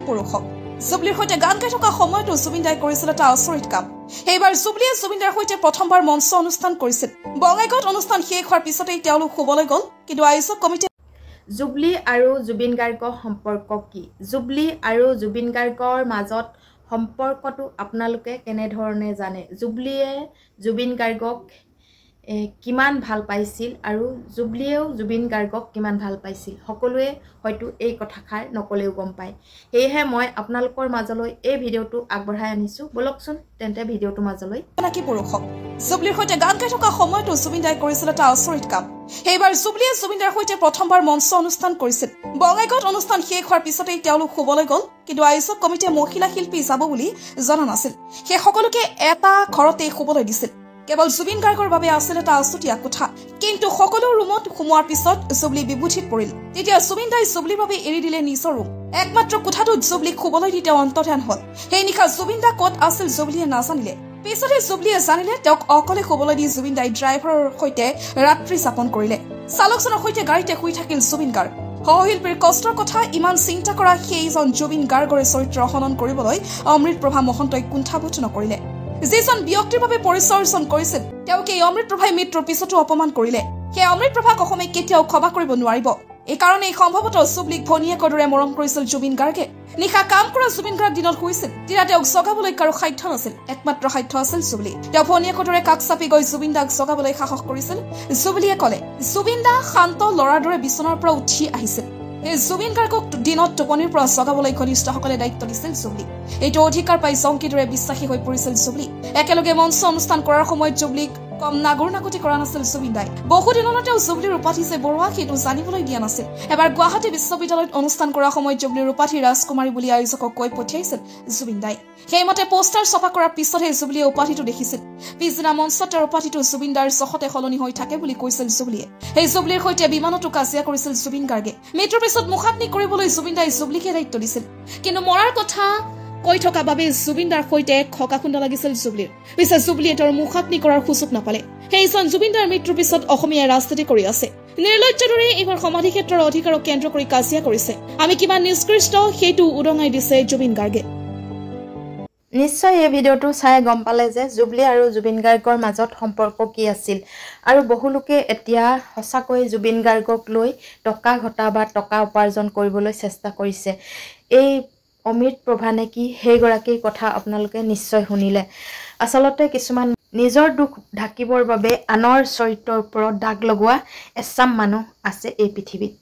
পুৰুষক জুবলিৰ সৈতে গান গাই থকা সময়তো জুবিন দাই কৰিছিল এটা আচৰিত কাম এইবাৰ জুবলিয়ে জুবিন দাৰ সৈতে প্ৰথমবাৰ মঞ্চ অনুষ্ঠান কৰিছিল বঙাইগাঁৱত অনুষ্ঠান শেষ হোৱাৰ পিছতেই তেওঁলোক শুবলৈ গ'ল কিন্তু আয়োজক কমিটি জুবলি আৰু জুবিন গাৰ্গৰ সম্পৰ্ক কি জুবলি আৰু জুবিন গাৰ্গৰ মাজত সম্পৰ্কটো আপোনালোকে কেনে ধৰণে জানে জুবলিয়ে জুবিন গাৰ্গক কিমান ভাল পাইছিল আৰু জুবলিয়েও জুবিন গাৰ্গক কিমান ভাল পাইছিল সকলোৱে হয়তো এই কথাষাৰ নকলেও গম পায় হেহে মই আপোনালোকৰ মাজলৈ এই ভিডিওটো আগবঢ়াই আনিছো বলকচোন তেন্তে ভিডিওটো মাজলৈ নাকি পুৰুষক জুবলিৰ সৈতে গান গাই থকা সময়তো জুবিন দাই কৰিছিল এটা আচৰিত কাম এইবাৰ জুবলিয়ে জুবিন দাৰ সৈতে প্ৰথমবাৰ মঞ্চ অনুষ্ঠান কৰিছিল বঙাইগাঁৱত অনুষ্ঠান শেষ হোৱাৰ পিছতেই তেওঁলোক শুবলৈ গ'ল কিন্তু আয়োজক কমিটিয়ে মহিলা শিল্পী যাব বুলি জনা নাছিল সেই সকলোকে এটা ঘৰতে শুবলৈ দিছিল কেৱল জুবিন গাৰ্গৰ বাবে আছিল এটা আছুতীয়া কোঠা কিন্তু সকলো ৰুমত সোমোৱাৰ পিছত জুবলি বিভূতিত পৰিল তেতিয়া জুবিন দাই জুবলিৰ বাবে এৰি দিলে নিজৰ ৰুম একমাত্ৰ কোঠাটোত জুবলিক শুবলৈ দি তেওঁ অন্তৰ্ধান হল সেই নিশা জুবিন দা ক'ত আছিল জুবলিয়ে নাজানিলে পিছতে জুবলিয়ে জানিলে তেওঁক অকলে শুবলৈ দি জুবিন দাই ড্ৰাইভাৰৰ সৈতে ৰাত্ৰি যাপন কৰিলে চালকজনৰ সৈতে গাড়ীতে শুই থাকিল জুবিন গাৰ্গ সহশিল্পীৰ কষ্টৰ কথা ইমান চিন্তা কৰা সেইজন জুবিন গাৰ্গৰ চৰিত্ৰ হনন কৰিবলৈ অমৃত প্ৰভা মহন্তই কুণ্ঠাবোধ নকৰিলে যিজন ব্যক্তিৰ বাবে পৰিচয় অৰ্জন কৰিছিল তেওঁক এই অমৃত প্ৰভাই মৃত্যুৰ পিছতো অপমান কৰিলে সেই অমৃত প্ৰভাক অসমে কেতিয়াও ক্ষমা কৰিব নোৱাৰিব এই কাৰণে সম্ভৱতঃ জুবলিক ভনীয়েকৰ দৰে মৰম কৰিছিল জুবিন গাৰ্গে নিশা কাম কৰা জুবিন গাৰ্গ দিনত শুইছিল তেতিয়া তেওঁক জগাবলৈ কাৰো সাধ্য নাছিল একমাত্ৰ সাধ্য আছিল জুবলি তেওঁ ভনীয়েকৰ দৰে কাষ চাপি গৈ জুবিন দাক জগাবলৈ সাহস কৰিছিল জুবলিয়ে ক'লে জুবিন দা শান্ত ল'ৰাৰ দৰে বিচনাৰ পৰা উঠি আহিছিল এই জুবিন গাৰ্গক দিনত টোপনিৰ পৰা জগাবলৈ ঘনিষ্ঠসকলে দায়িত্ব দিছিল জুবলি এইটো অধিকাৰ পাই জংকীৰ দৰে বিশ্বাসী হৈ পৰিছিল জুবলি একেলগে মঞ্চ অনুষ্ঠান কৰাৰ সময়ত জুবলিক কম নাগৰ নাগতি কৰা নাছিল জুবিন দাই বহুদিনলৈ তেওঁ জুবলিৰ উপাধি যে বৰুৱা সেইটো জানিবলৈ দিয়া নাছিল এবাৰ গুৱাহাটী বিশ্ববিদ্যালয়ত অনুষ্ঠান কৰাৰ সময়ত জুবলিৰ উপাধি ৰাজকুমাৰী বুলি আয়োজকক কৈ পঠিয়াইছিল জুবিন দাই সেইমতে পোষ্টাৰ ছপা কৰাৰ পিছতহে জুবলিয়ে উপাধিটো দেখিছিল পিছদিনা মঞ্চত তেওঁৰ উপাধিটো জুবিন দাৰ চখতে সলনি হৈ থাকে বুলি কৈছিল জুবলিয়ে সেই জুবলিৰ সৈতে বিমানতো কাজিয়া কৰিছিল জুবিন গাৰ্গে মৃত্যুৰ পিছত মুখাগ্নি কৰিবলৈ জুবিন দাই জুবলিকে দায়িত্ব দিছিল কিন্তু মৰাৰ কথা কৈ থকা বাবে জুবিন দাৰ সৈতে খকা খুন্দা লাগিছিল জুবলিৰ পিছে জুবলিয়ে তেওঁৰ মুখাগ্নি কৰাৰ সুযোগ নাপালে সেইজন জুবিন দাৰ মৃত্যুৰ পিছত অসমীয়াই ৰাজনীতি কৰি আছে নিৰ্লজ্জৰ দৰে এইবাৰ সমাধি ক্ষেত্ৰৰ অধিকাৰক কেন্দ্ৰ কৰি কাজিয়া কৰিছে আমি কিমান নিষ্কৃষ্ট সেইটো উদঙাই দিছে জুবিন গাৰ্গে নিশ্চয় এই ভিডিওটো চাই গম পালে যে জুবলি আৰু জুবিন গাৰ্গৰ মাজত সম্পৰ্ক কি আছিল আৰু বহু লোকে এতিয়া সঁচাকৈ জুবিন গাৰ্গক লৈ টকা ঘটা বা টকা উপাৰ্জন কৰিবলৈ চেষ্টা কৰিছে এই অমৃত প্ৰভা নেকি সেইগৰাকীৰ কথা আপোনালোকে নিশ্চয় শুনিলে আচলতে কিছুমান নিজৰ দুখ ঢাকিবৰ বাবে আনৰ চৰিত্ৰৰ ওপৰত দাগ লগোৱা এচাম মানুহ আছে এই পৃথিৱীত